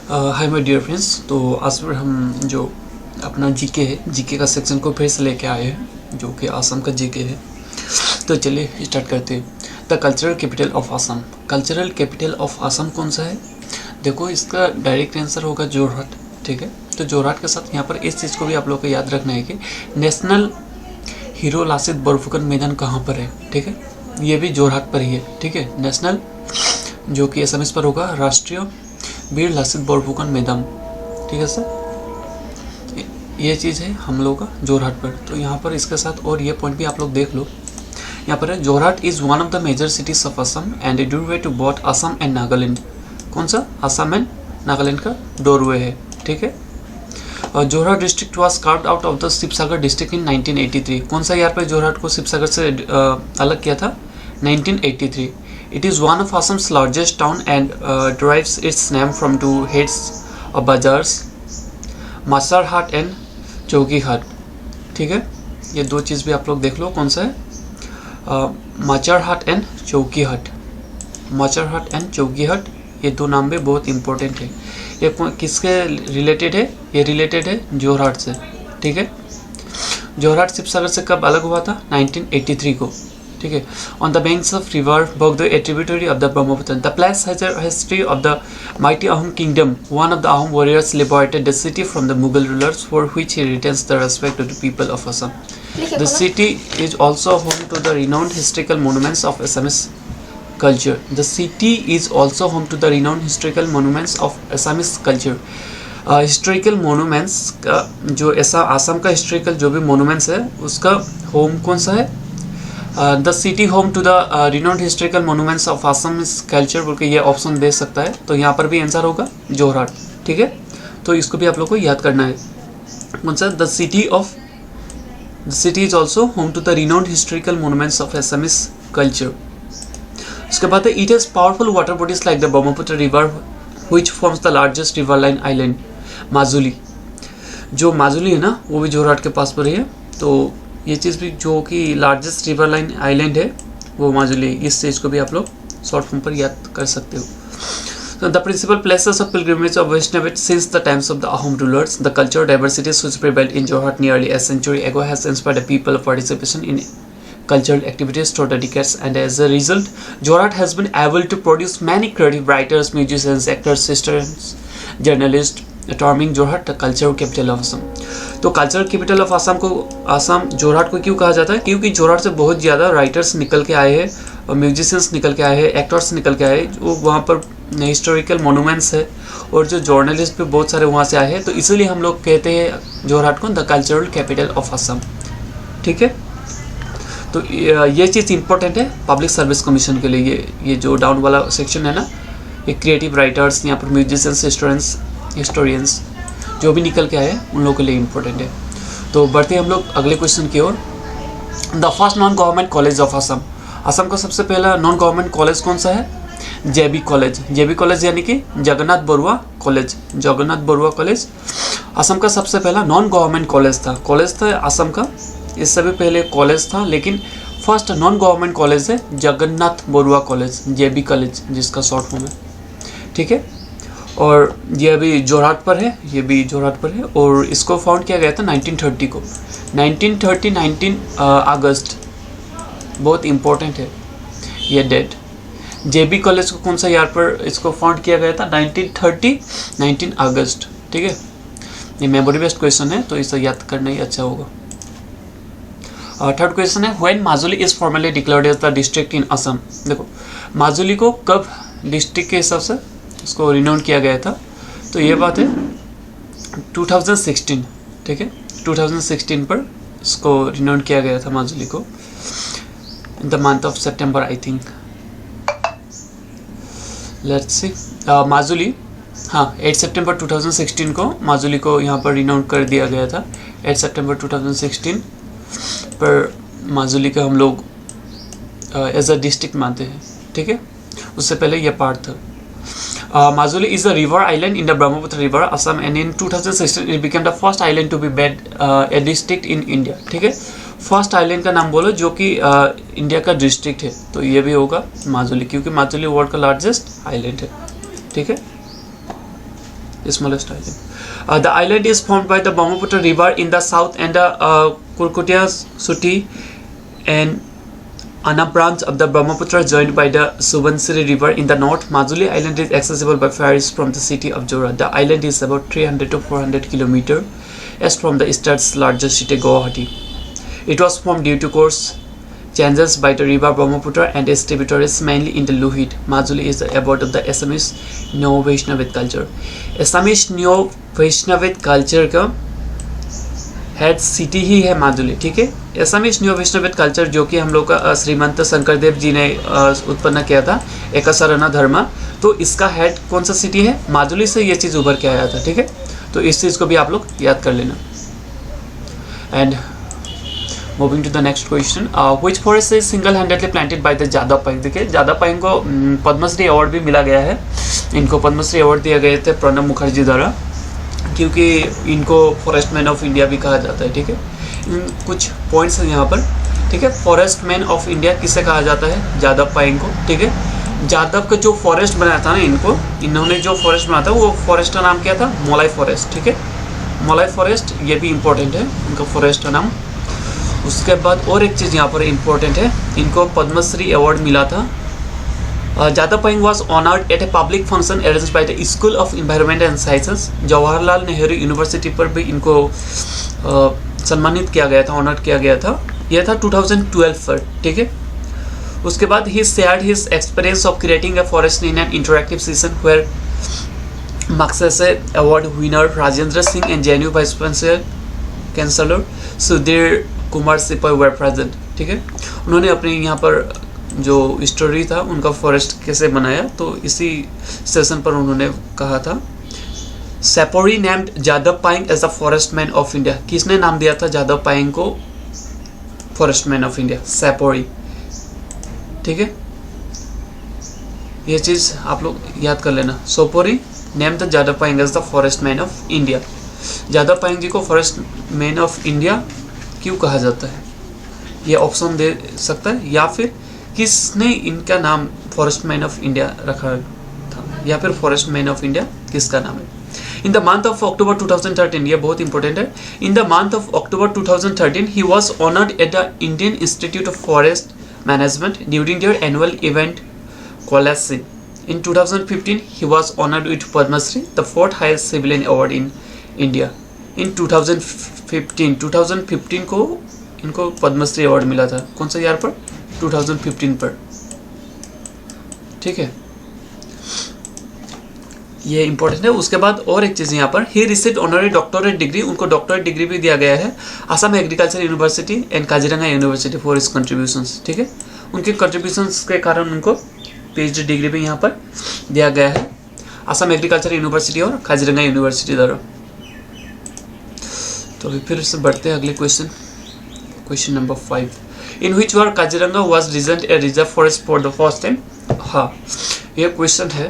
Hi my dear friends. तो आज फिर हम जो अपना जीके है, जीके का सेक्शन को फिर से लेके आए हैं, जो कि असम का जीके है। तो चलिए स्टार्ट करते हैं। The cultural capital of Assam. Cultural capital of Assam कौन सा है? देखो, इसका डायरेक्ट आंसर होगा जोरहाट। ठीक है, तो जोरहाट के साथ यहाँ पर इस चीज़ को भी आप लोग को याद रखना है कि नेशनल हीरो लासित बोरफुकन मैदान कहाँ पर है। ठीक है, ये भी जोरहाट पर ही है। ठीक है, नेशनल जो कि एसएमएस पर होगा राष्ट्रीय वीर लासित बोरफुकन मैदान। ठीक है सर, ये चीज़ है हम लोग का जोरहाट पर। तो यहाँ पर इसके साथ और ये पॉइंट भी आप लोग देख लो। यहाँ पर है Jorhat is one of the major cities of Assam and a doorway to both Assam and Nagaland. कौन सा? असम एंड नागालैंड का डोरवे है। ठीक है, और Jorhat district was carved out of the Sivasagar district in 1983। कौन सा ईयर पर जोरहाट को शिवसागर से अलग किया था? 1983। It is one of Assam's largest town and derives its name from two heads of bazaars, Masarhat and Chowkihat। ठीक है, ये दो चीज़ भी आप लोग देख लो कौन सा है। माचरहाट एंड चौकीहाट। माचरहाट एंड चौकीहाट, ये दो नाम भी बहुत इंपॉर्टेंट है। ये किसके रिलेटेड है? ये रिलेटेड है जोरहाट से। ठीक है, जोरहाट शिवसागर से कब अलग हुआ था? 1983 को। ठीक है, on the banks of river Bogdo, a tributary of the Brahmaputra. The place has a history of the mighty Ahom kingdom. One of the Ahom warriors liberated the city from the Mughal rulers for which he retains the respect of the people of Assam. The city is also home to the renowned historical monuments of Assamese culture. The city is also home to the renowned historical monuments of Assamese culture. Historical monuments का जो ऐसा आसाम का historical जो भी monuments है उसका home कौन सा है? The city home to the renowned historical monuments of Assamese culture बोल के ये ऑप्शन दे सकता है। तो यहाँ पर भी आंसर होगा जोरहाट। ठीक है, तो इसको भी आप लोग को याद करना है। कौन सा? The city is also home to the renowned historical monuments of Assamese culture. उसके बाद it has powerful water bodies like the Brahmaputra river which forms the largest riverine island Majuli. जो माजुली है ना, वो भी जोरहाट के पास पर ही है। तो ये चीज़ भी जो कि लार्जेस्ट रिवर लाइन आइलैंड है वो माजुली। इस चीज़ को भी आप लोग शॉर्ट फॉर्म पर याद कर सकते हो। So the principal places of pilgrimage of Vaishnava since the times of the Ahom rulers, the cultural diversity which prevailed in Jorhat nearly a century ago has inspired the people of participation in cultural activities through the decades, and as a result, Jorhat has been able to produce many creative writers, musicians, actors, historians, journalists, terming Jorhat the cultural capital of Assam। तो cultural capital of Assam को असम जोरहाट को क्यों कहा जाता है? क्योंकि जोरहाट से बहुत ज़्यादा राइटर्स निकल के आए हैं और म्यूजिशियंस निकल के आए हैं, एक्टर्स निकल के आए हैं, जो वहाँ पर हिस्टोरिकल मोनूमेंट्स है और जो जर्नलिस्ट भी बहुत सारे वहाँ से आए हैं। तो इसलिए हम लोग कहते हैं जोरहाट को the cultural capital of Assam. ठीक है, तो ये चीज़ इंपॉर्टेंट है पब्लिक सर्विस कमीशन के लिए। ये जो डाउन वाला सेक्शन है ना, ये क्रिएटिव राइटर्स, यहाँ पर म्यूजिशियंस, हिस्टोरियंस जो भी निकल के आए हैं उन लोगों के लिए इम्पोर्टेंट है। तो बढ़ते हैं हम लोग अगले क्वेश्चन की ओर। The first non government college of Assam. Assam का सबसे पहला नॉन गवर्नमेंट कॉलेज कौन सा है? जेबी कॉलेज। जेबी कॉलेज यानी कि जगन्नाथ बरुआ कॉलेज। जगन्नाथ बरुआ कॉलेज असम का सबसे पहला नॉन गवर्नमेंट कॉलेज था असम का। इससे भी पहले कॉलेज था, लेकिन फर्स्ट नॉन गवर्नमेंट कॉलेज है जगन्नाथ बरुआ कॉलेज, जेबी कॉलेज जिसका शॉर्ट फॉर्म है। ठीक है, और ये भी जोरहाट पर है, ये भी जोरहाट पर है और इसको फाउंड किया गया था 1930 को। 19 अगस्त, बहुत इम्पोर्टेंट है ये डेट। जेबी कॉलेज को कौन सा ईयर पर इसको फाउंड किया गया था? 19 अगस्त। ठीक है, ये मेमोरी बेस्ड क्वेश्चन है तो इसे याद करना ही अच्छा होगा। थर्ड क्वेश्चन है when Majuli is formally declared as the district in Assam. देखो, माजुली को कब डिस्ट्रिक्ट के हिसाब से इसको रिनाउंड किया गया था? तो ये बात है 2016। ठीक है, 2016 पर इसको रिनाउंड किया गया था माजुली को, इन the month of September I think. Let's see, Majuli, हाँ 8 सितंबर 2016 को माजुली को यहाँ पर रिनाउंड कर दिया गया था। 8 सितंबर 2016 पर माजुली का हम लोग एज अ डिस्ट्रिक्ट मानते हैं। ठीक है, उससे पहले यह पार्ट था। Majuli is a river island in the Brahmaputra River, Assam, and in 2016 it became the first island to be made a district in India। ठीक है, फर्स्ट आइलैंड का नाम बोलो जो कि इंडिया का डिस्ट्रिक्ट है, तो ये भी होगा माजुली, क्योंकि माजुली वर्ल्ड का लार्जेस्ट आइलैंड है। ठीक है, smallest island. The island is formed by the Brahmaputra river in the south and the Kurkutia Suti and Anna branch of the Brahmaputra joined by the Subansiri river in the north. Majuli island is accessible by ferries from the city of Jora. The island is about 300 to 400 km east from the state's largest city Guwahati. It was formed due to course changes by the river Brahmaputra and its tributaries mainly in the Lohit. Majuli is the abode of the Assamese Neo-Vaishnavite culture. Assamese Neo-Vaishnavite culture का head city ही है माजुली, ठीक है। Assamese new वैष्णवित culture जो कि हम लोग का श्रीमंत शंकरदेव जी ने उत्पन्न किया था, एकशरण धर्म, तो इसका हेड कौन सा सिटी है? माजुली से ये चीज़ उभर के आया था, ठीक है। तो इस चीज़ को भी आप लोग याद कर लेना। And moving to the next question, which forest is single handedly planted by the Jadav Payeng. देखिए जादव पायेंग को पद्मश्री अवार्ड भी मिला गया है। इनको पद्मश्री अवार्ड दिया गए थे प्रणब मुखर्जी द्वारा, क्योंकि इनको फॉरेस्ट मैन ऑफ इंडिया भी कहा जाता है, ठीक है। कुछ पॉइंट्स हैं यहाँ पर, ठीक है। फॉरेस्ट मैन ऑफ इंडिया किसे कहा जाता है? जादव पायेंग को, ठीक है। जादव का जो फॉरेस्ट बनाया था ना, इन्होंने जो फॉरेस्ट बनाया था वो फॉरेस्ट का नाम क्या था? मोलाई फॉरेस्ट, ठीक है। मोलाई फॉरेस्ट, ये भी इम्पोर्टेंट है उनका फॉरेस्ट का नाम। उसके बाद और एक चीज़ यहाँ पर इम्पोर्टेंट है, इनको पद्मश्री अवार्ड मिला था। Jadhav Payeing was honored at a public function arranged by the School of Environment and Sciences. Jawaharlal Nehru university पर भी इनको सम्मानित किया गया था, ऑनर किया गया था। यह था 2012 पर, ठीक है। उसके बाद he shared his experience of creating a forest in an interactive session where Magsaysay Award winner Rajendra Singh and JNU Vice Chancellor Sudhir Kumar Sipai were present, ठीक है। उन्होंने अपने यहाँ पर जो स्टोरी था उनका फॉरेस्ट कैसे बनाया, तो इसी सेशन पर उन्होंने कहा था। Sopory named Jadav Payeng as the forest man of India. किसने नाम दिया था जादव पायेंग को forest man of India? Sopory, ठीक है। ये चीज़ आप लोग याद कर लेना। Sopory named the Jadav Payeng as the forest man of India. Jadav Payeng ji को फॉरेस्ट मैन ऑफ इंडिया क्यों कहा जाता है? ये ऑप्शन दे सकता है, या फिर किसने इनका नाम फॉरेस्ट मैन ऑफ इंडिया रखा था, या फिर फॉरेस्ट मैन ऑफ इंडिया किसका नाम है? In the month of October 2013, ये बहुत इंपॉर्टेंट है। In the month of October 2013 he was honoured at the Indian Institute of Forest Management during their annual event कोलासी। In 2015 he was honoured with Padma Shri, the fourth highest civilian award in India. In 2015 को इनको Padmashri award मिला था। कौन सा year पर? 2015 पर, ठीक है। ये इंपॉर्टेंट है। उसके बाद और एक चीज़ यहाँ पर, he received honorary doctorate degree, उनको डॉक्टरेट डिग्री भी दिया गया है Assam agriculture university and Kaziranga university for his contributions, ठीक है। उनके कंट्रीब्यूशंस के कारण उनको पीएचडी डिग्री भी यहाँ पर दिया गया है असम एग्रीकल्चर यूनिवर्सिटी और काजीरंगा यूनिवर्सिटी द्वारा। तो अभी फिर से बढ़ते हैं अगले question, question number 5। In which were Kaziranga was designed a reserve forest for the first time. हाँ, ये क्वेश्चन है,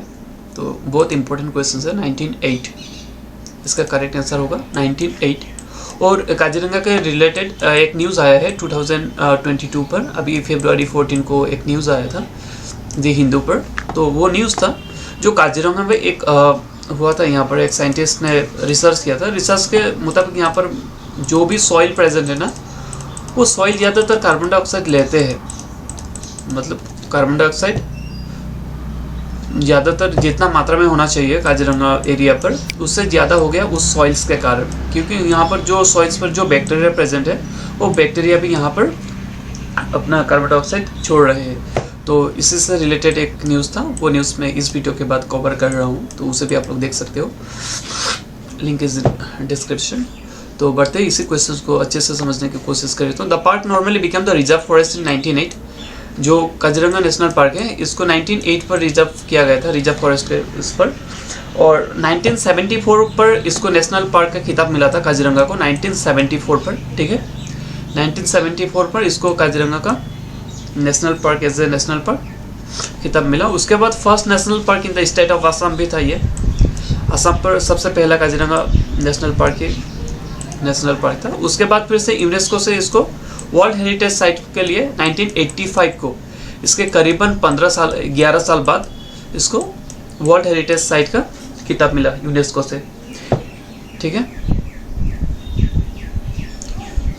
तो बहुत इंपॉर्टेंट क्वेश्चन है। 1908 इसका करेक्ट आंसर होगा, 1908। और काजीरंगा के रिलेटेड एक न्यूज़ आया है 2022 पर, अभी फरवरी 14 को एक न्यूज़ आया था दी हिंदू पर। तो वो न्यूज़ था जो काजीरंगा में एक हुआ था। यहाँ पर एक साइंटिस्ट ने रिसर्च किया था। रिसर्च के मुताबिक यहाँ पर जो भी सॉइल प्रेजेंट है ना, वो सॉइल ज़्यादातर कार्बन डाइऑक्साइड लेते हैं। मतलब कार्बन डाइऑक्साइड ज़्यादातर जितना मात्रा में होना चाहिए काजीरंगा एरिया पर, उससे ज़्यादा हो गया उस सॉइल्स के कारण, क्योंकि यहाँ पर जो सॉइल्स पर जो बैक्टीरिया प्रेजेंट है, वो बैक्टीरिया भी यहाँ पर अपना कार्बन डाइऑक्साइड छोड़ रहे हैं। तो इसी से रिलेटेड एक न्यूज़ था, वो न्यूज़ मैं इस वीडियो के बाद कवर कर रहा हूँ, तो उसे भी आप लोग देख सकते हो, लिंक इज डिस्क्रिप्शन। तो बढ़ते इसी क्वेश्चन को अच्छे से समझने की कोशिश करें। तो the park normally become the reserve forest इन 1908। जो काजीरंगा नेशनल पार्क है, इसको 1908 पर रिजर्व किया गया था, रिजर्व फॉरेस्ट के इस पर। और 1974 पर इसको नेशनल पार्क का खिताब मिला था काजीरंगा को, 1974 पर, ठीक है। 1974 पर इसको काजीरंगा का national park as a national park खिताब मिला। उसके बाद first national park in the state of Assam भी था। ये असम पर सबसे पहला काजीरंगा नेशनल पार्क ही नेशनल पार्क था। उसके बाद फिर से यूनेस्को से इसको वर्ल्ड हेरिटेज साइट के लिए 1985 को, इसके करीबन 11 साल बाद इसको वर्ल्ड हेरिटेज साइट का खिताब मिला यूनेस्को से, ठीक है।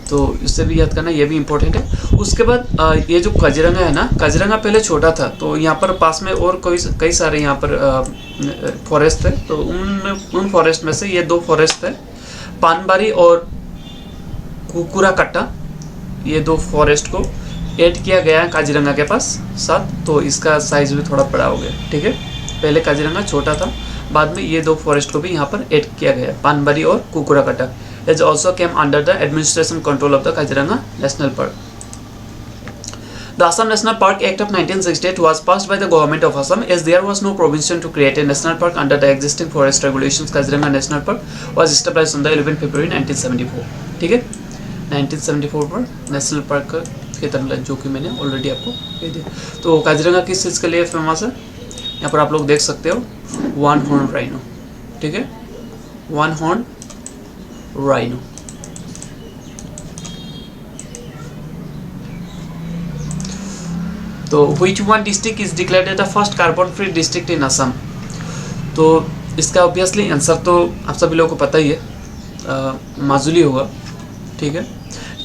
तो इससे भी याद करना, ये भी इम्पोर्टेंट है। उसके बाद ये जो काजीरंगा है ना, काजीरंगा पहले छोटा था, तो यहाँ पर पास में और कई सारे यहाँ पर फॉरेस्ट थे। तो उन फॉरेस्ट में से ये 2 फॉरेस्ट थे, पानबारी और कुकुराकट्टा। ये 2 फॉरेस्ट को ऐड किया गया है काजीरंगा के पास साथ, तो इसका साइज भी थोड़ा बड़ा हो गया, ठीक है। पहले काजीरंगा छोटा था, बाद में ये 2 फॉरेस्ट को भी यहाँ पर ऐड किया गया है, पानबारी और कुकुराकट्टा। It also came under the administration control of the Kaziranga National Park. The Assam National Park Act of 1968 was passed by the government of Assam, as there was no provision to create a national park under the existing forest regulations. Kaziranga National Park was established on the 11 February 1974. ठीक है, 1974 पर national park का खिताब मिला, जो कि मैंने already आपको कह दिया। तो काजीरंगा किस चीज़ के लिए फेमस है, यहाँ पर आप लोग देख सकते हो, 1 हॉर्न राइनो, ठीक है, 1 हॉर्न राइनो। तो which one district is declared as the first carbon free district in Assam? तो इसका ऑब्वियसली आंसर तो आप सभी लोगों को पता ही है, माजुली होगा, ठीक है,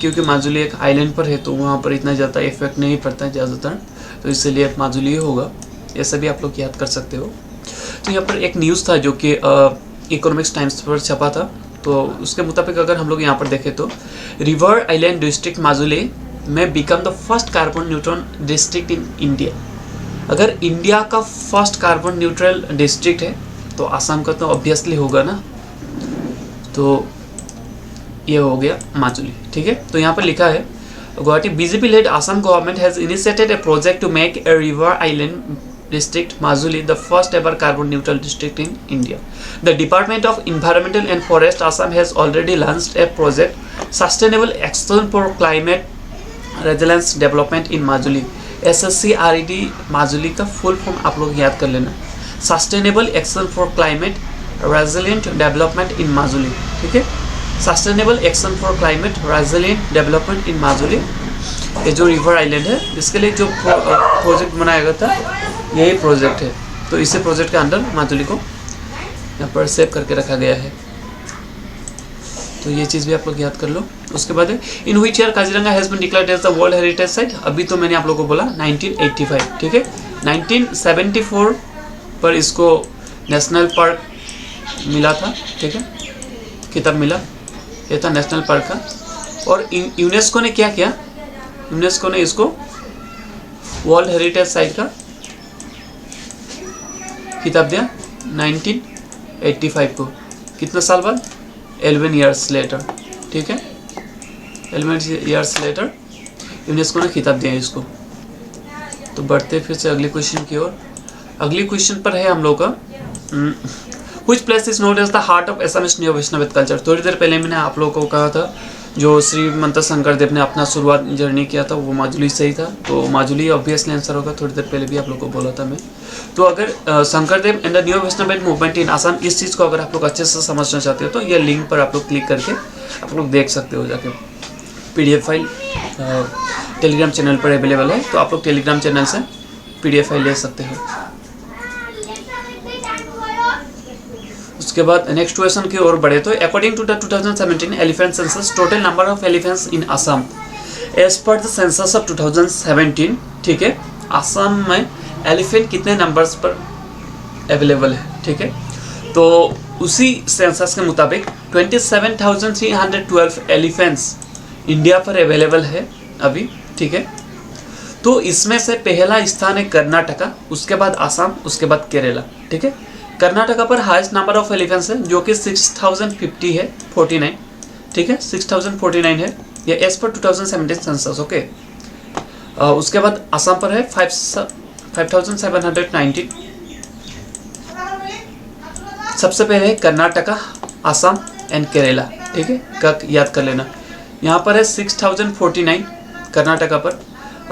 क्योंकि माजुली एक आइलैंड पर है, तो वहाँ पर इतना ज़्यादा इफेक्ट नहीं पड़ता है ज़्यादातर, तो इसलिए माजुली होगा। ये सभी आप लोग याद कर सकते हो। तो यहाँ पर एक न्यूज़ था जो कि इकोनॉमिक्स टाइम्स पर छपा था, तो उसके मुताबिक अगर हम लोग यहाँ पर देखें तो रिवर आइलैंड डिस्ट्रिक्ट माजुली में become the first carbon neutral district in India. अगर इंडिया का फर्स्ट कार्बन न्यूट्रल डिस्ट्रिक्ट है तो आसाम का तो ऑब्वियसली होगा ना, तो ये हो गया माजुली, ठीक है। तो यहाँ पर लिखा है, Guwahati BJP led Assam government has initiated a project to make a river island district Majuli the first ever carbon neutral district in India. The Department of Environmental and Forest Assam has already launched a project Sustainable Action for Climate Resilience Development in Majuli. SSCRED Majuli का full form आप लोग याद कर लेना, Sustainable Action for Climate Resilient Development in Majuli, ठीक है, Sustainable Action for Climate Resilient Development in Majuli। ये जो रिवर आइलैंड है, इसके लिए जो प्रोजेक्ट बनाया गया था, यही प्रोजेक्ट है। तो इसी प्रोजेक्ट के अंदर माजुली को यहाँ पर सेव करके रखा गया है, तो ये चीज़ भी आप लोग याद कर लो। उसके बाद in which year Kaziranga has been declared as the world heritage site. अभी तो मैंने आप लोगों को बोला 1985, ठीक है, 1974 पर इसको नेशनल पार्क मिला था, ठीक है, खिताब मिला, ये था नेशनल पार्क का। और यूनेस्को ने क्या किया, यूनेस्को ने इसको वर्ल्ड हेरिटेज साइट का खिताब दिया 1985 को। कितने साल बाद, 11 ईयर्स लेटर, ठीक है, 11 ईयर्स लेटर यूनेस्को ने खिताब दिया इसको। तो बढ़ते फिर से अगले क्वेश्चन की ओर। अगली क्वेश्चन पर है हम लोग का, Which place is known as the heart of Assamese Neo Vaishnavite culture? थोड़ी देर पहले मैंने आप लोगों को कहा था, जो श्रीमंत शंकरदेव ने अपना शुरुआत जर्नी किया था वो माजुली से ही था, तो माजुली ऑब्वियसली आंसर होगा। थोड़ी देर पहले भी आप लोगों को बोला था मैं। तो अगर Shankardev and the new Vaishnavite movement in Assam, इस चीज़ को अगर आप लोग अच्छे से समझना चाहते हो तो ये लिंक पर आप लोग क्लिक करके आप लोग देख सकते हो जाके। PDF फाइल टेलीग्राम चैनल पर अवेलेबल है, तो आप लोग टेलीग्राम चैनल से PDF फाइल ले सकते हो। उसके बाद नेक्स्ट क्वेश्चन की ओर बढ़े तो according to the 2017 elephant census, total number of elephants in Assam as per the census of 2017, ठीक है, असम में एलिफेंट कितने नंबर्स पर अवेलेबल है, ठीक है। तो उसी सेंसस के मुताबिक 27,312 एलिफेंट्स इंडिया पर अवेलेबल है अभी, ठीक है। तो इसमें से पहला स्थान है कर्नाटका, उसके बाद आसाम, उसके बाद केरला, ठीक है। कर्नाटका पर हाईएस्ट नंबर ऑफ एलिफेंट्स है जो कि 6050 है, 49, ठीक है, 6049 है ये एज पर 2017 सेंसस, ओके। उसके बाद आसाम पर है 5719। सबसे पहले है कर्नाटका, आसाम एंड केरला, ठीक है, का याद कर लेना। यहाँ पर है 6049 कर्नाटका पर,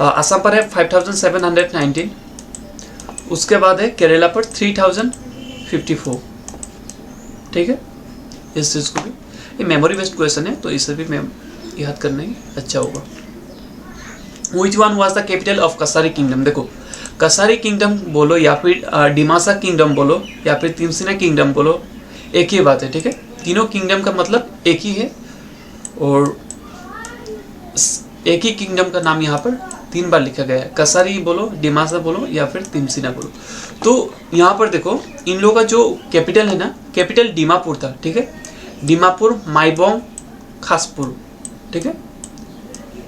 आसाम पर है 5719, उसके बाद है केरला पर 3054, ठीक है। इस चीज़ को भी, ये मेमोरी बेस्ड क्वेश्चन है तो इसे भी मैं याद करना ही अच्छा होगा। Which one was the capital of Kasari Kingdom? देखो कसारी किंगडम बोलो या फिर डिमासा किंगडम बोलो या फिर तिमसिना किंगडम बोलो, एक ही बात है, ठीक है। तीनों किंगडम का मतलब एक ही है और एक ही किंगडम का नाम यहाँ पर 3 बार लिखा गया है। कसारी बोलो, डिमासा बोलो या फिर तिमसिना बोलो। तो यहाँ पर देखो इन लोगों का जो कैपिटल है ना, कैपिटल दीमापुर था, ठीक है। दीमापुर, माईबोंग, खासपुर, ठीक है।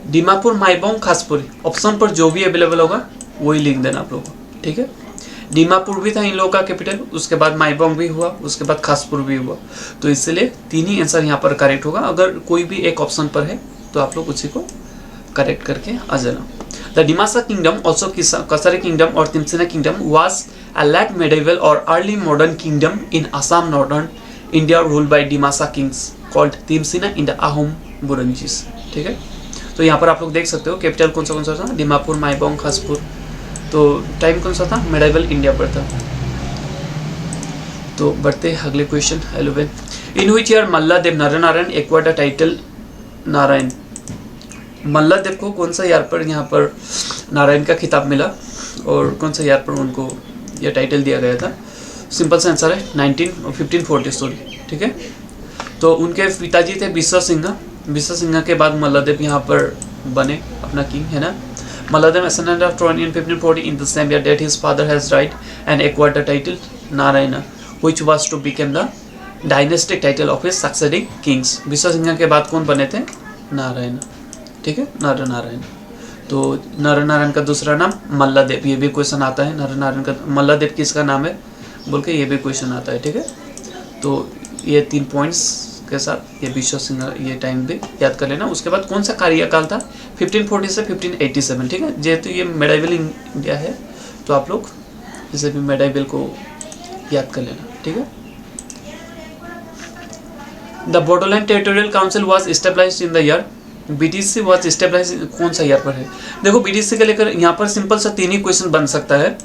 दीमापुर, माईबोंग, खासपुर, ऑप्शन पर जो भी अवेलेबल होगा वही लिख देना आप लोगों को, ठीक है। दीमापुर भी था इन लोगों का कैपिटल, उसके बाद माईबोंग भी हुआ, उसके बाद खासपुर भी हुआ। तो इसलिए 3 ही आंसर यहाँ पर करेक्ट होगा। अगर कोई भी एक ऑप्शन पर है तो आप लोग उसी को करेक्ट करके आ जाना। The Dimasa kingdom, also Kachari kingdom और तिमसिना kingdom was a late medieval or early modern kingdom in Assam, northern India, ruled by Dimasa kings called Timsina in the Ahom Burunjis, ठीक है। तो यहाँ पर आप लोग देख सकते हो कैपिटल कौन सा था, दीमापुर, माईबोंग, खासपुर। तो टाइम कौन सा था, मेडाइवल इंडिया पर था। तो बढ़ते अगले question 11। In which year Malladev Naranarayan acquired the title Narayan. Malladev को कौन सा ईयर पर यहाँ पर नारायण का खिताब मिला और कौन सा ईयर पर उनको यह टाइटल दिया गया था? सिंपल सा आंसर है 1540 सॉरी, ठीक है। तो उनके पिताजी थे बिस्वा सिंघा। बिस्वा सिंघा के बाद मल्लादेव यहाँ पर बने अपना किंग, है ना। Malladev ascended of throne in 1540 in the same year that his father has died and acquired the title Narayana, which was to become the dynastic title of his succeeding kings. Biswa Singha के बाद कौन बने थे? नारायण, ठीक है, नर नारायण। तो नर नारायण का दूसरा नाम मल्लादेव, ये भी क्वेश्चन आता है। नर नारायण का मल्लादेव किसका नाम है बोल के ये भी क्वेश्चन आता है, ठीक है। तो ये 3 पॉइंट्स के साथ ये बिस्वा सिंघा ये टाइम भी याद कर लेना। उसके बाद कौन सा कार्यकाल था? 1540 से 1587, ठीक है। जेहेतु ये मेडाइवल इंडिया है तो आप लोग इसे भी मेडाइवल को याद कर लेना, ठीक है। The Bodoland territorial council was established in the year, BTC was established कौन सा ईयर पर है? देखो बीटीसी के लेकर यहाँ पर सिंपल सा 3 ही क्वेश्चन बन सकता है।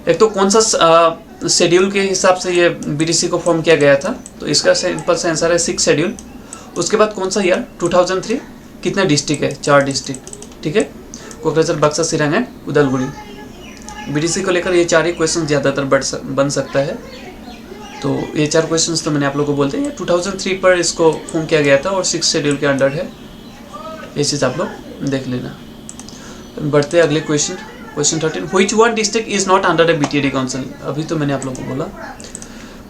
एक तो कौन सा शेड्यूल के हिसाब से ये बीटीसी को फॉर्म किया गया था, तो इसका सिंपल सा आंसर है 6 शेड्यूल। उसके बाद कौन सा ईयर? 2003। कितने डिस्ट्रिक्ट है? 4 डिस्ट्रिक्ट, ठीक है, कोकराझार, बक्सर, सिरंग एंड उदलगुड़ी। बीटीसी को लेकर ये 4 ही क्वेश्चन ज़्यादातर बन सकता है। तो ये 4 क्वेश्चंस तो मैंने आप लोगों को बोलते हैं। 2003 पर इसको फॉर्म किया गया था और 6 शेड्यूल के अंडर है, ये चीज़ आप लोग देख लेना। बढ़ते अगले question 13। Which one district is not under the BTAD council? अभी तो मैंने आप लोगों को बोला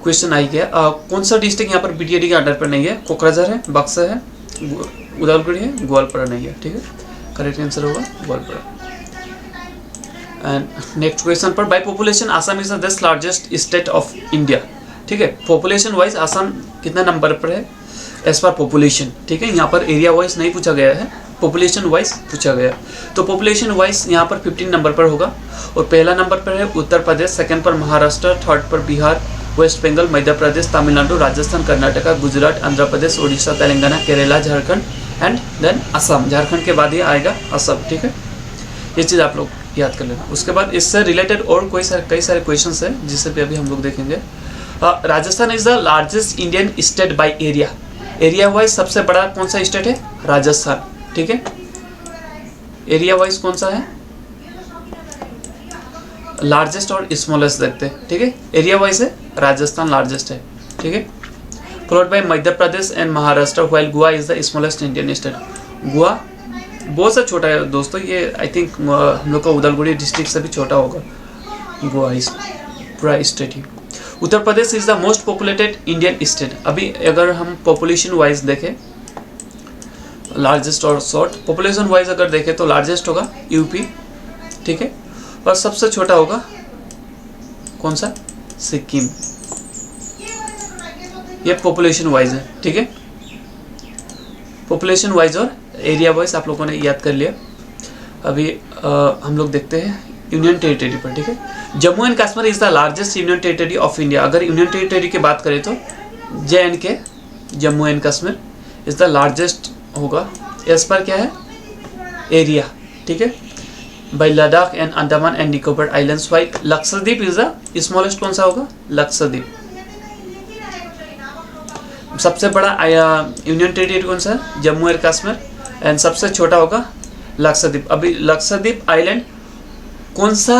क्वेश्चन आई गया। कौन सा डिस्ट्रिक्ट यहाँ पर बीटीएडी के अंडर पर नहीं है? कोकराझार है, बक्सर है, उदलगुड़ी है, ग्वालपारा नहीं है, ठीक है। करेक्ट आंसर होगा ग्वालपारा। एंड नेक्स्ट क्वेश्चन पर, by population Assam is the largest state of India, ठीक है। पॉपुलेशन वाइज आसाम कितना नंबर पर है एज पर पॉपुलेशन, ठीक है। यहाँ पर एरिया वाइज नहीं पूछा गया है, पॉपुलेशन वाइज पूछा गया। तो पॉपुलेशन वाइज यहाँ पर 15 नंबर पर होगा और पहला नंबर पर है उत्तर प्रदेश, सेकंड पर महाराष्ट्र, थर्ड पर बिहार, वेस्ट बंगाल, मध्य प्रदेश, तमिलनाडु, राजस्थान, कर्नाटका, गुजरात, आंध्र प्रदेश, उड़ीसा, तेलंगाना, केरला, झारखंड एंड देन असम। झारखंड के बाद ये आएगा असम, ठीक है। ये चीज़ आप लोग याद कर लेना। उसके बाद इससे रिलेटेड और कई सारे क्वेश्चन है जिससे भी अभी हम लोग देखेंगे। Rajasthan is the largest Indian state by area. Area wise सबसे बड़ा कौन सा स्टेट है? राजस्थान, ठीक है। एरिया वाइज कौन सा है? लार्जेस्ट और स्मॉलेस्ट देखते हैं, ठीक है। एरिया वाइज है राजस्थान लार्जेस्ट है, ठीक है। Followed by Madhya Pradesh and Maharashtra, while Goa is the smallest Indian state. Goa बहुत सा छोटा है दोस्तों, ये आई थिंक हम लोग का उदलगुड़ी डिस्ट्रिक्ट से भी छोटा होगा गोवा इस पूरा state he. Uttar Pradesh is the most populated Indian state. अभी अगर हम पॉपुलेशन वाइज देखें लार्जेस्ट और शॉर्ट, पॉपुलेशन वाइज अगर देखें तो लार्जेस्ट होगा यूपी, ठीक है, और सबसे छोटा होगा कौन सा? सिक्किम। ये पॉपुलेशन वाइज है, ठीक है। पॉपुलेशन वाइज और एरिया वाइज आप लोगों ने याद कर लिया। अभी हम लोग देखते हैं यूनियन टेरिटरी पर, ठीक है। Jammu and Kashmir is the largest union territory of India. अगर यूनियन टेरिटरी की बात करें तो JNK, Jammu and Kashmir is the largest होगा। एज पर क्या है? एरिया, ठीक है। By Ladakh and Andaman and Nicobar islands, why Lakshadweep is the smallest. कौन सा होगा? लक्षद्वीप। सबसे बड़ा यूनियन टेरिटरी कौन सा है? जम्मू एंड कश्मीर, एंड सबसे छोटा होगा लक्षद्वीप। अभी लक्षद्वीप आइलैंड कौन सा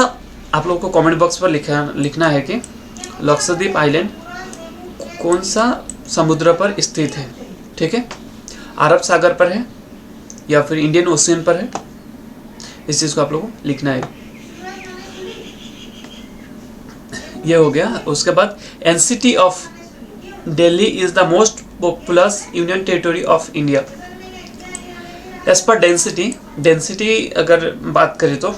आप लोगों को कमेंट बॉक्स पर लिखना है कि लक्षद्वीप आइलैंड कौन सा समुद्र पर स्थित है, ठीक है, अरब सागर पर है या फिर इंडियन ओशियन पर है, इस चीज़ को आप लोगों को लिखना है। ये हो गया। उसके बाद NCT of Delhi is the most populous union territory of India. As per density अगर बात करें तो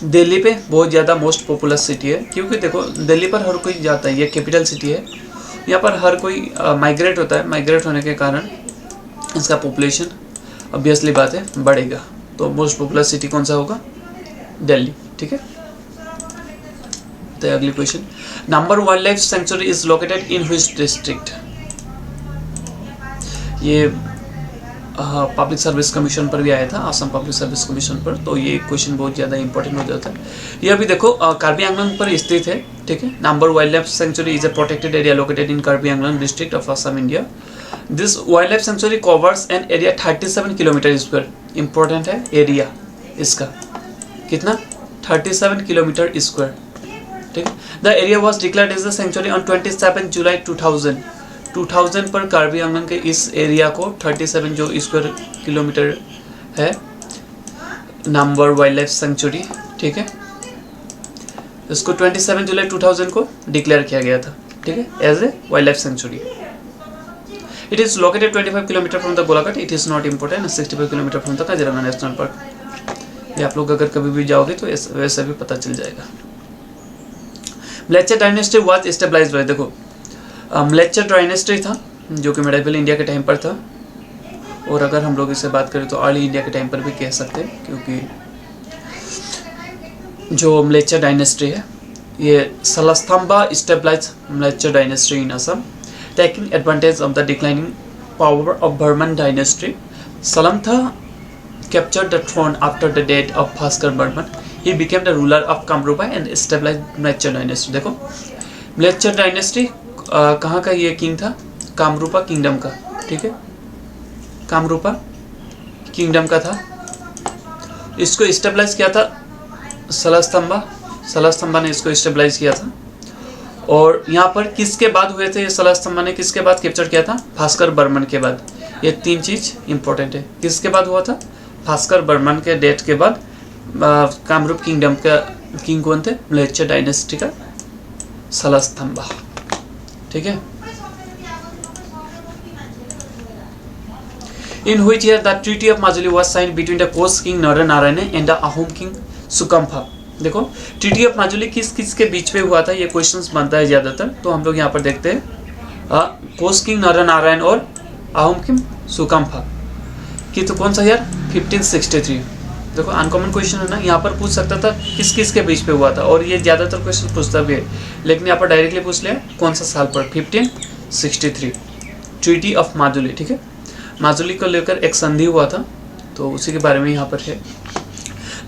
दिल्ली पे बहुत ज़्यादा मोस्ट पॉपुलस सिटी है, क्योंकि देखो दिल्ली पर हर कोई जाता है, ये कैपिटल सिटी है, यहाँ पर हर कोई माइग्रेट होता है, माइग्रेट होने के कारण इसका पॉपुलेशन ऑब्वियसली बात है बढ़ेगा। तो मोस्ट पॉपुलस सिटी कौन सा होगा? दिल्ली, ठीक है। तो अगली question, number wildlife sanctuary is located in which district? ये पब्लिक सर्विस कमीशन पर भी आया था, असम पब्लिक सर्विस कमीशन पर, तो ये क्वेश्चन बहुत ज़्यादा इंपॉर्टेंट हो जाता है। ये अभी देखो कार्बी आंगलंग पर स्थित है, ठीक है। Nambor wildlife sanctuary is a protected area located in Karbi Anglong district of Assam, India. This wildlife sanctuary covers an area 37 kilometre square. Important है एरिया इसका, कितना? 37 किलोमीटर स्क्वायर, ठीक है। The area was declared as the sanctuary on 27 July 2000 पर कार्बी आंगलंग के इस area को 37 जो स्क्वायर किलोमीटर है नंबर वाइल्ड लाइफ सेंचुरी, ठीक है, इसको 27 जुलाई 2000 को डिक्लेयर किया गया था, ठीक है, as a wildlife sanctuary. It is located 25 kilometres from the Golaghat. It is not important. 65 kilometres from the Kaziranga national park. ये आप लोग अगर कभी भी जाओगे तो वैसे भी पता चल जाएगा। म्लेच्छर डायनेस्टी वाज एस्टेब्लाइज्ड बाय, देखो म्लेच्छर डायनेस्टी था जो कि मेडिवल इंडिया के टाइम पर था, और अगर हम लोग इसे बात करें तो अर्ली इंडिया के टाइम पर भी कह सकते हैं, क्योंकि जो म्लेच्छर डायनेस्टी है ये Salastambha stabilize Mlechchha dynasty in Assam, taking advantage of the declining power of Barman dynasty. Salantha captured the throne after the death of Bhaskar Burman. He became the ruler of Kamrupa and established Mlecchar dynasty. देखो म्लेच्छर dynasty कहाँ का ये king था? Kamrupa kingdom का, ठीक है, Kamrupa kingdom का था। इसको स्टेबलाइज किया था सलस्तंभा ने इसको स्टेबलाइज किया था। और यहाँ पर किसके बाद हुए थे ये सलस्तंभा ने किसके बाद कैप्चर किया था? भास्कर बर्मन के बाद। ये तीन चीज इंपॉर्टेंट है। किसके बाद हुआ था? भास्कर बर्मन के डेथ के बाद कामरूप किंगडम का किंग कौन थे? म्लेच्छर डायनेस्टी का सलस्तंभा, ठीक है। In which year the treaty of Majuli was signed between the Koch king Naranarayan and the Ahom king Sukhampha. देखो ट्रीटी ऑफ माजुली किस किस के बीच पे हुआ था, ये क्वेश्चंस बनता है ज्यादातर, तो हम लोग यहाँ पर देखते हैं कोस किंग नरनारायण और अहोम किंग सुकम्फा कि तो कौन सा ईयर? 1563। देखो अनकॉमन क्वेश्चन है ना, यहाँ पर पूछ सकता था किस किस के बीच पे हुआ था, और ये ज्यादातर क्वेश्चन पूछता भी है, लेकिन यहाँ पर डायरेक्टली पूछ लिया कौन सा साल पर? 1563 ट्रीटी ऑफ माजुली, ठीक है। माजुली को लेकर एक संधि हुआ था, तो उसी के बारे में यहाँ पर है।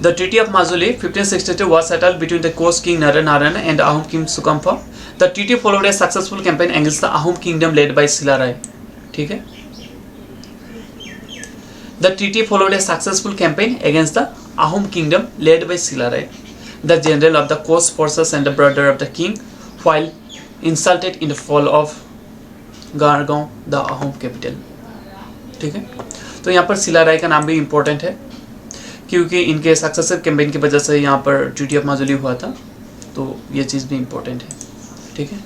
The treaty of Majuli 1563 was settled between the Kos king Naranarayana and Ahom king Sukamfa. The treaty followed a successful campaign against the Ahom kingdom led by Silarai, ठीक है। The treaty followed a successful campaign against the Ahom kingdom led by Silarai, the general of the Kos forces and the brother of the king, while insulted in the fall of Gargaon, the Ahom capital, ठीक है। तो यहाँ पर सिलाराय का नाम भी important है, क्योंकि इनके सक्सेसिव कैंपेन की वजह से यहाँ पर ट्रीटी ऑफ माजुली हुआ था, तो ये चीज़ भी इम्पोर्टेंट है, ठीक है।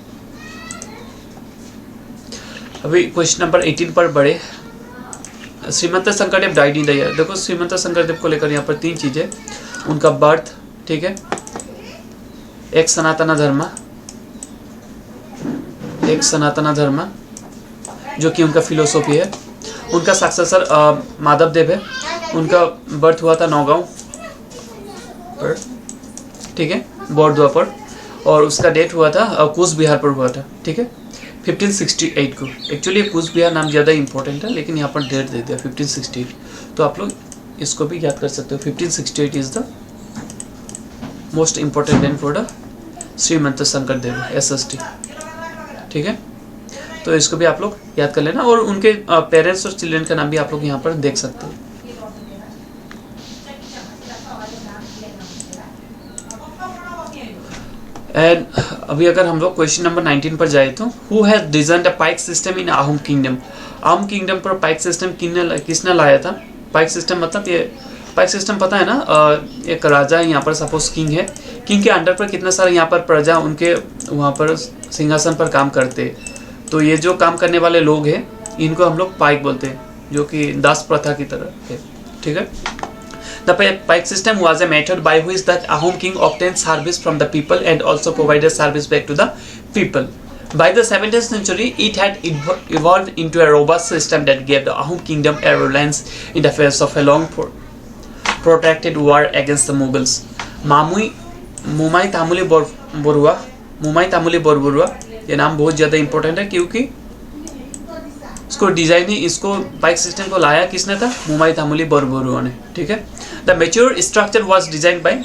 अभी क्वेश्चन नंबर 18 पर बढ़े। Srimanta Sankardev died in the year. देखो श्रीमंत शंकरदेव को लेकर यहाँ पर तीन चीजें, उनका बर्थ, ठीक है, एक सनातन धर्म जो कि उनका फिलोसॉफी है, उनका सक्सेसर माधव देव है, उनका बर्थ हुआ था नौगांव पर, ठीक है, बौद्ध पर, और उसका डेट हुआ था कूच बिहार पर हुआ था, ठीक है, 1568 को। एक्चुअली कूच बिहार नाम ज़्यादा इंपॉर्टेंट है, लेकिन यहाँ पर डेट दे दिया 1568, तो आप लोग इसको भी याद कर सकते हो। 1568 is the most important date for the Srimanta Sankardev SST, ठीक है। तो इसको भी आप लोग याद कर लेना, और उनके पेरेंट्स और चिल्ड्रन का नाम भी आप लोग यहाँ पर देख सकते हो। एंड अभी अगर हम लोग क्वेश्चन नंबर 19 पर जाए तो who has designed a paik system in Ahom kingdom. Ahom kingdom पर पाइक सिस्टम किसने लाया था। पाइक सिस्टम मतलब ये पाइक सिस्टम पता है ना, एक राजा है यहाँ पर, सपोज किंग है, किंग के अंडर पर कितने सारे यहाँ पर प्रजा उनके वहाँ पर सिंहासन पर काम करते, तो ये जो काम करने वाले लोग हैं इनको हम लोग पाइक बोलते हैं, जो कि दास प्रथा की तरह है। ठीक है। The pike system was a method by which the Ahom king obtained service from the people and also provided service back to the people. By the 17th century, it had evolved into a robust system that gave the Ahom kingdom a reliance in the face of a long protracted war against the Mughals. मुमाई Tamuli बोरबुरुआ, ये नाम बहुत ज़्यादा important है क्योंकि इसको design ही, इसको पाइक system को लाया किसने था, मुमाई तामुली बोरबुरुआ ने। ठीक है। The mature structure was design by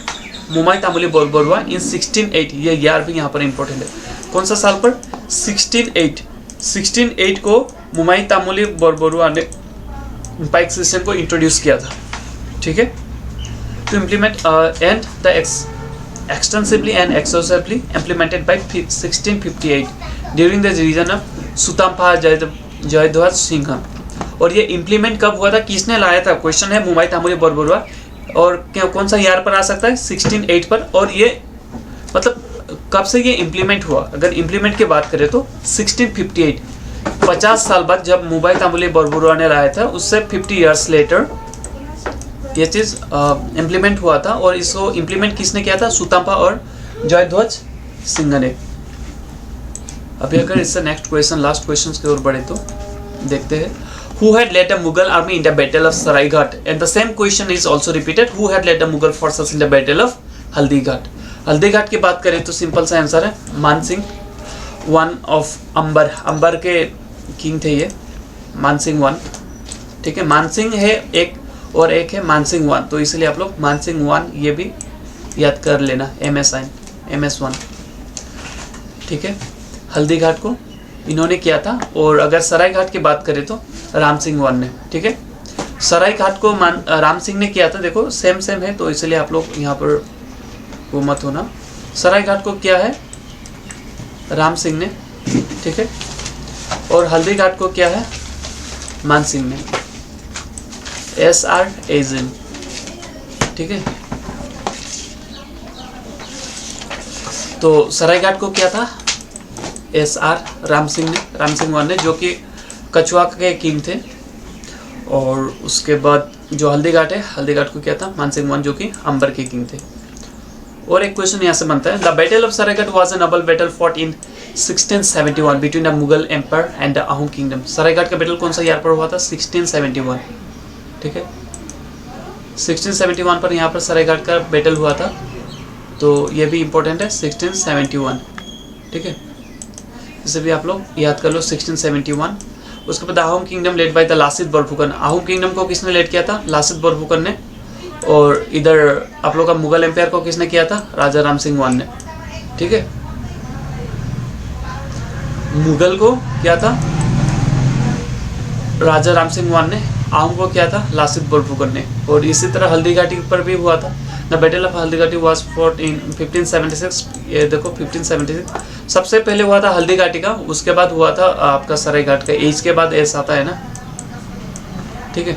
Momai Tamuli Borbarua in 1608, ये ईयर भी यहाँ पर इंपॉर्टेंट है। कौन सा साल पर, 1608 को मुमाई तामुली बोरबुरुआ ने पाइक सिस्टम को इंट्रोड्यूस किया था। ठीक है। To implement and the extensively and exhaustively implemented by 1658 during the region of Sutamla Jayadhwaj Singha. और ये इम्प्लीमेंट कब हुआ था, किसने लाया था, क्वेश्चन है, मुमाई तामुली बोरबुरुआ। और कौन सा ईयर पर आ सकता है, 1608 पर। और ये मतलब कब से ये इम्प्लीमेंट हुआ, अगर इम्प्लीमेंट की बात करें तो 1658, 50 साल बाद जब मुमाई तामुली बोरबुरुआ ने लाया था, उससे 50 ईयर्स लेटर ये चीज़ इम्प्लीमेंट हुआ था। और इसको इम्प्लीमेंट किसने किया था, सुतम्पा और जयध्वज सिंह ने। अभी अगर इससे नेक्स्ट क्वेश्चन, लास्ट क्वेश्चन की ओर बढ़े तो देखते हैं, who had led the Mughal army in the battle of Saraighat. And the same question is also repeated, who had led the Mughal forces in the battle of Haldighat. Haldighat की बात करें तो सिंपल सा आंसर है मानसिंह, वन ऑफ अंबर, अंबर के किंग थे ये, मानसिंह वन। ठीक है। मानसिंह है एक और एक है मानसिंह वन, तो इसलिए आप लोग मानसिंह वन ये भी याद कर लेना, MS1। ठीक है। हल्दीघाट को इन्होंने किया था। और अगर सरायघाट की बात करें तो राम सिंह वन ने। ठीक है। सरायघाट को राम सिंह ने किया था, देखो सेम है, तो इसलिए आप लोग यहाँ पर वो मत होना। सरायघाट को किया है राम सिंह ने। ठीक है। और हल्दीघाट को किया है मान सिंह ने, SR एजेंट। ठीक है। तो सरायघाट को किया था SR राम सिंह ने, राम सिंह वन ने, जो कि कछुआ के किंग थे। और उसके बाद जो हल्दीघाट है, हल्दीघाट को किया था मानसिंह वन, जो कि अंबर के किंग थे। और एक क्वेश्चन यहाँ से बनता है, the battle of Saraighat was a noble battle fought in 1671 between the Mughal empire and the Ahom kingdom. Saraighat का बैटल कौन सा ईयर पर हुआ था, 1671। ठीक है। 1671 पर यहाँ पर सरायघाट का बैटल हुआ था, तो ये भी इम्पोर्टेंट है, 1671। ठीक है। इसे भी आप लोग याद कर लो, 1671। उसके बाद Ahom kingdom led by the Lachit Borphukan. Ahom kingdom को किसने लेड किया था, लासित बोरफुकन ने। और इधर आप लोग का मुगल एम्पायर को किसने किया था, राजा राम सिंह वन ने। ठीक है। मुगल को क्या था, राजा राम सिंह वन ने। आहूम को क्या था, लासित बोरफुकन ने। और इसी तरह हल्दीघाटी पर भी हुआ था। The battle of Haldighati was fought in 1576। ये देखो 1576 सबसे पहले हुआ था हल्दीघाटी का, उसके बाद हुआ था आपका सरायघाट का। एज के बाद एस आता है ना। ठीक है।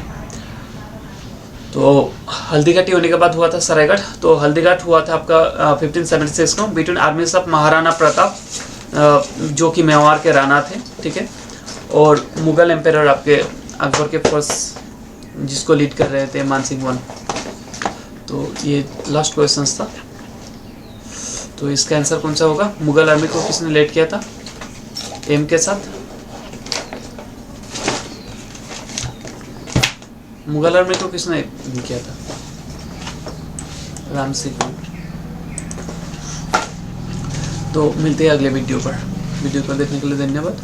तो हल्दीघाटी होने के बाद हुआ था सरायघाट। तो हल्दीघाट हुआ था आपका 1576 को बिटवीन आर्मीज ऑफ महाराणा प्रताप, जो कि मेवाड़ के राणा थे। ठीक है। और मुगल एम्पायर आपके अकबर के फर्स्ट, जिसको लीड कर रहे थे मानसिंह वन। तो ये लास्ट क्वेश्चन था। तो इसका आंसर कौन सा होगा, मुगल आर्मी को किसने लीड किया था, एम के साथ। मुगल आर्मी को किसने किया था, राम सिंह। तो मिलते हैं अगले वीडियो पर। वीडियो को देखने के लिए धन्यवाद।